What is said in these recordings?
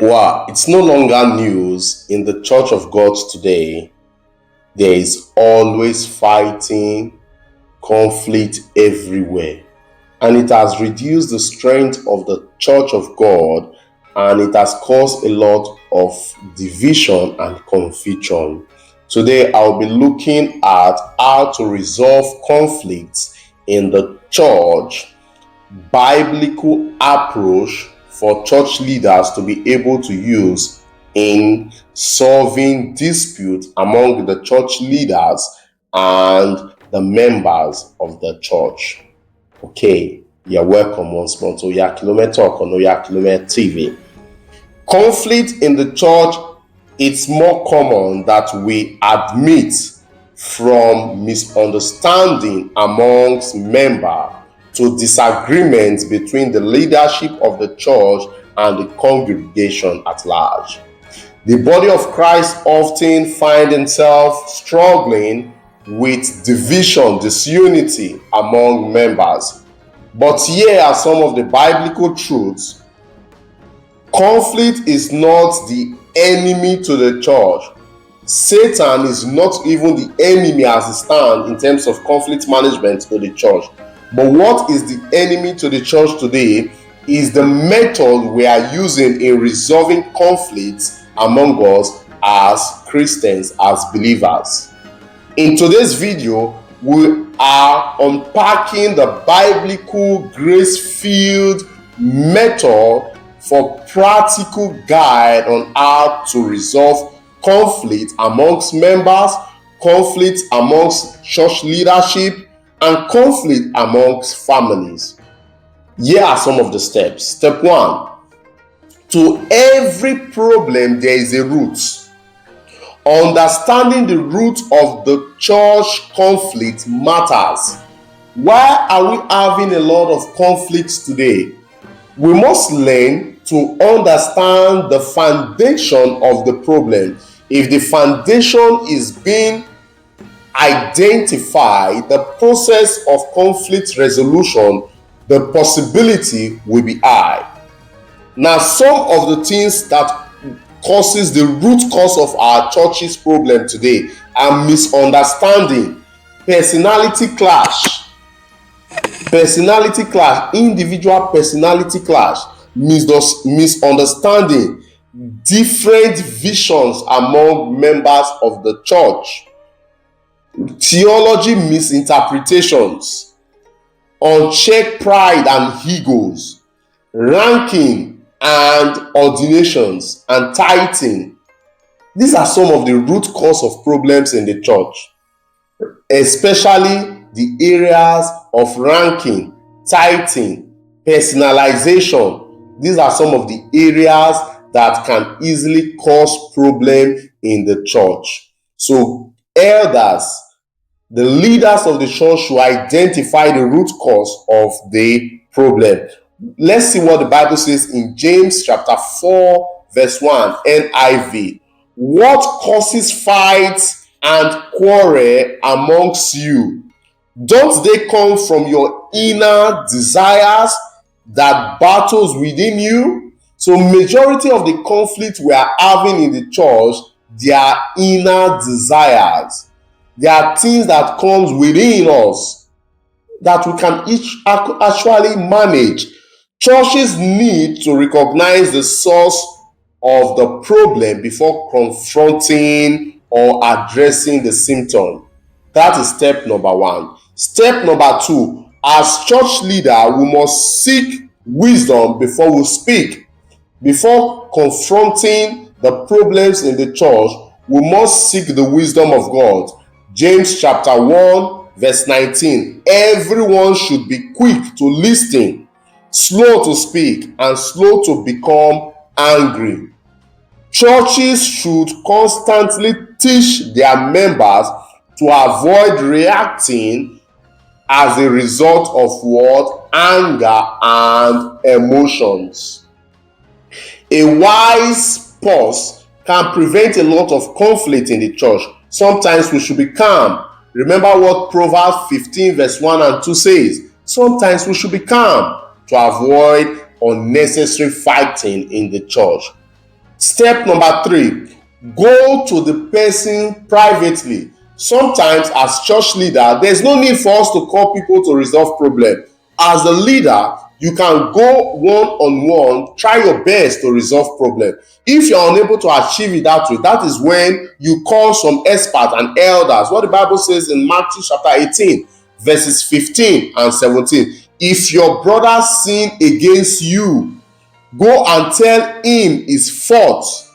Wow, it's no longer news in the Church of God today. There is always fighting, conflict everywhere. And it has reduced the strength of the Church of God, and it has caused a lot of division and confusion. Today, I'll be looking at how to resolve conflicts in the church, biblical approach for church leaders to be able to use in solving disputes among the church leaders and the members of the church. Okay, you're welcome once more to Yakilome Talk on Yakilome TV. Conflict in the church, it's more common that we admit from misunderstanding amongst members to disagreements between the leadership of the church and the congregation at large. The body of Christ often find itself struggling with division, disunity among members. But here are some of the biblical truths. Conflict is not the enemy to the church. Satan is not even the enemy as it stands in terms of conflict management to the church. But what is the enemy to the church today is the method we are using in resolving conflicts among us as Christians, as believers. In today's video, we are unpacking the biblical grace-filled method for practical guide on how to resolve conflict amongst members, conflict amongst church leadership, and conflict amongst families. Here are some of the steps. Step 1. To every problem, there is a root. Understanding the root of the church conflict matters. Why are we having a lot of conflicts today? We must learn to understand the foundation of the problem. If the foundation is being identify the process of conflict resolution, the possibility will be high. Now, some of the things that causes the root cause of our church's problem today are misunderstanding, personality clash, individual personality clash, misunderstanding, different visions among members of the church, theology misinterpretations, unchecked pride and egos, ranking and ordinations, and tithing. These are some of the root cause of problems in the church, especially the areas of ranking, tithing, personalization. These are some of the areas that can easily cause problem in the church. So elders, the leaders of the church, should identify the root cause of the problem. Let's see what the Bible says in James chapter 4 verse 1 NIV. What causes fights and quarrel amongst you? Don't they come from your inner desires that battles within you? So majority of the conflict we are having in the church, they are inner desires. There are things that comes within us that we can actually manage. Churches need to recognize the source of the problem before confronting or addressing the symptom. That is step number 1. Step number 2, as church leader, we must seek wisdom before we speak. Before confronting the problems in the church, we must seek the wisdom of God. James chapter 1 verse 19. Everyone should be quick to listen, slow to speak, and slow to become angry. Churches should constantly teach their members to avoid reacting as a result of what? Anger and emotions. A wise pause can prevent a lot of conflict in the church. Sometimes we should be calm. Remember what Proverbs 15 verse 1 and 2 says. Sometimes we should be calm to avoid unnecessary fighting in the church. Step number 3, go to the person privately. Sometimes as church leader, there's no need for us to call people to resolve problem. As the leader, you can go one-on-one, try your best to resolve problem. If you're unable to achieve it that way, that is when you call some experts and elders. What the Bible says in Matthew chapter 18, verses 15 and 17. If your brother sin against you, go and tell him his fault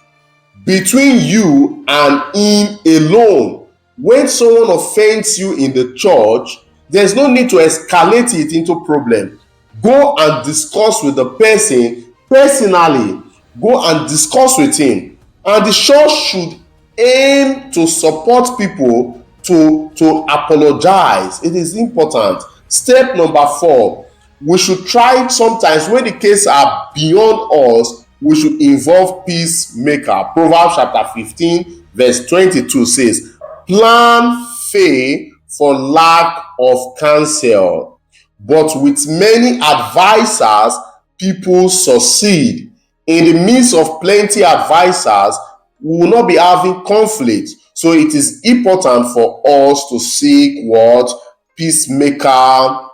between you and him alone. When someone offends you in the church, there's no need to escalate it into problem. Go and discuss with the person personally. Go and discuss with him. And the church should aim to support people to apologize. It is important. Step number 4, we should try, sometimes when the cases are beyond us, we should involve peacemaker. Proverbs chapter 15 verse 22 says, plan fail for lack of counsel, but with many advisers people succeed. In the midst of plenty advisers, we will not be having conflict. So it is important for us to seek what? Peacemaker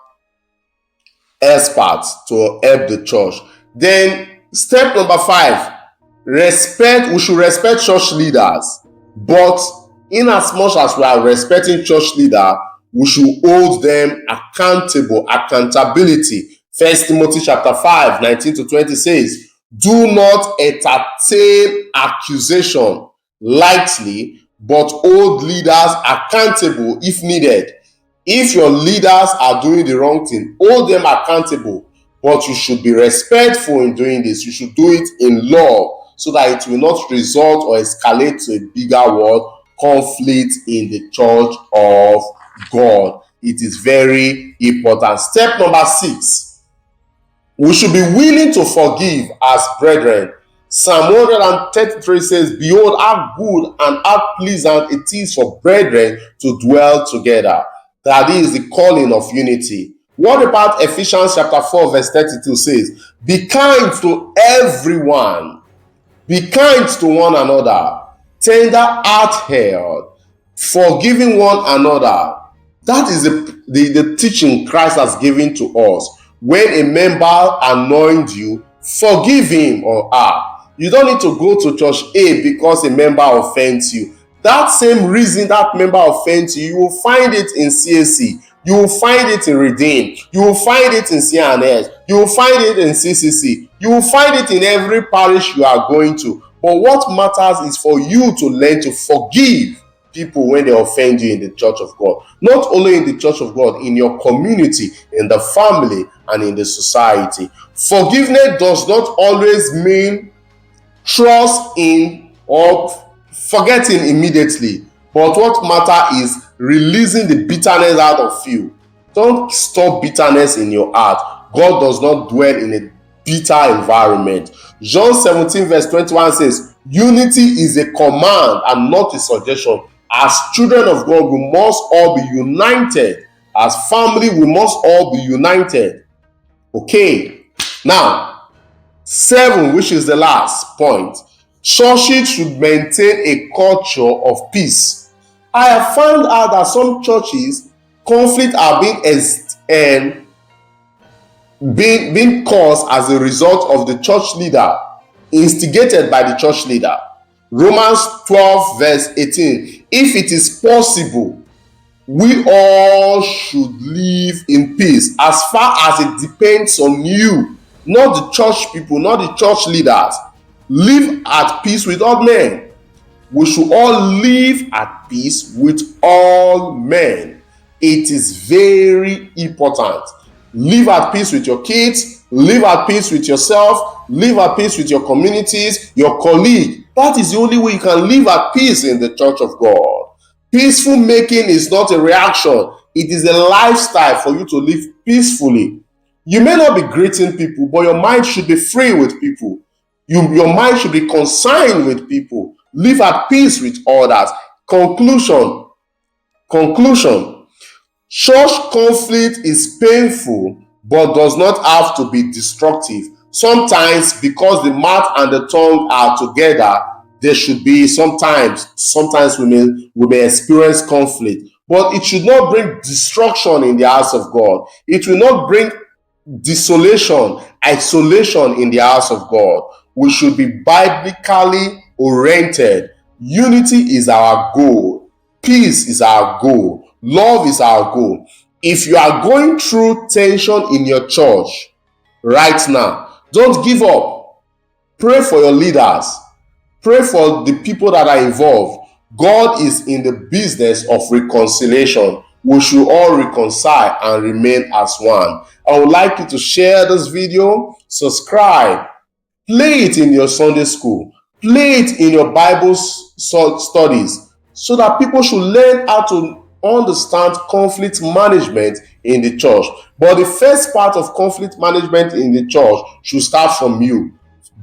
experts to help the church. Then step number 5, respect. We should respect church leaders, but in as much as we are respecting church leader, we should hold them accountable. Accountability. 1 Timothy chapter 5 19 to 20 says, do not entertain accusation lightly, but hold leaders accountable if needed. If your leaders are doing the wrong thing, hold them accountable, but you should be respectful in doing this. You should do it in love so that it will not result or escalate to a bigger world conflict in the church of God. It is very important. Step number 6, we should be willing to forgive as brethren. Psalm 133 says, behold, how good and how pleasant it is for brethren to dwell together. That is the calling of unity. What about Ephesians chapter 4 verse 32 says, be kind to everyone, be kind to one another, tender hearted, forgiving one another. That is the teaching Christ has given to us. When a member annoys you, forgive him or her. You don't need to go to church A because a member offends you. That same reason that member offends you, you will find it in CAC. You will find it in Redeem. You will find it in CNS. You will find it in CCC. You will find it in every parish you are going to. But what matters is for you to learn to forgive people when they offend you in the church of God. Not only in the church of God, in your community, in the family, and in the society. Forgiveness does not always mean trust in or forgetting immediately. But what matters is releasing the bitterness out of you. Don't store bitterness in your heart. God does not dwell in a bitter environment. John 17 verse 21 says, unity is a command and not a suggestion. As children of God, we must all be united. As family, we must all be united. Okay. Now, 7, which is the last point. Churches should maintain a culture of peace. I have found out that some churches, conflict are being caused as a result of the church leader, instigated by the church leader. Romans 12 verse 18. If it is possible, we all should live in peace as far as it depends on you, not the church people, not the church leaders. Live at peace with all men. We should all live at peace with all men. It is very important. Live at peace with your kids, live at peace with yourself, live at peace with your communities, your colleague. That is the only way you can live at peace in the church of God. Peaceful making is not a reaction. It is a lifestyle for you to live peacefully. You may not be greeting people, but your mind should be free with people. Your mind should be consigned with people. Live at peace with others. Conclusion. Church conflict is painful, but does not have to be destructive. Sometimes, because the mouth and the tongue are together, there should be sometimes we may experience conflict, but it should not bring destruction in the house of God. It will not bring desolation, isolation in the house of God. We should be biblically oriented. Unity is our goal. Peace is our goal. Love is our goal. If you are going through tension in your church right now, don't give up. Pray for your leaders. Pray for the people that are involved. God is in the business of reconciliation. We should all reconcile and remain as one. I would like you to share this video, subscribe, play it in your Sunday school, play it in your Bible studies, so that people should learn how to understand conflict management in the church. But the first part of conflict management in the church should start from you.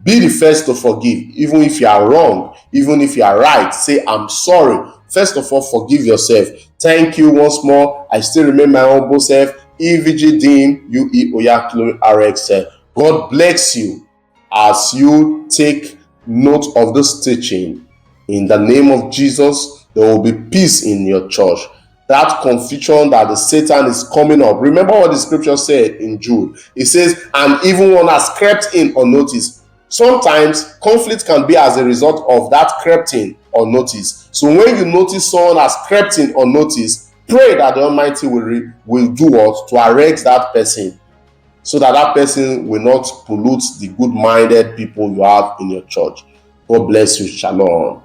Be the first to forgive, even if you are wrong, even if you are right. Say, I'm sorry. First of all, forgive yourself. Thank you once more. I still remain my humble self. EVG Dean, UE Oyaklo RX. God bless you as you take note of this teaching. In the name of Jesus, there will be peace in your church. That confusion that the Satan is coming up. Remember what the scripture said in Jude. It says, and even one has crept in unnoticed. Sometimes conflict can be as a result of that crept in unnoticed. So when you notice someone has crept in unnoticed, pray that the Almighty will do what? To arrest that person, so that that person will not pollute the good-minded people you have in your church. God bless you. Shalom.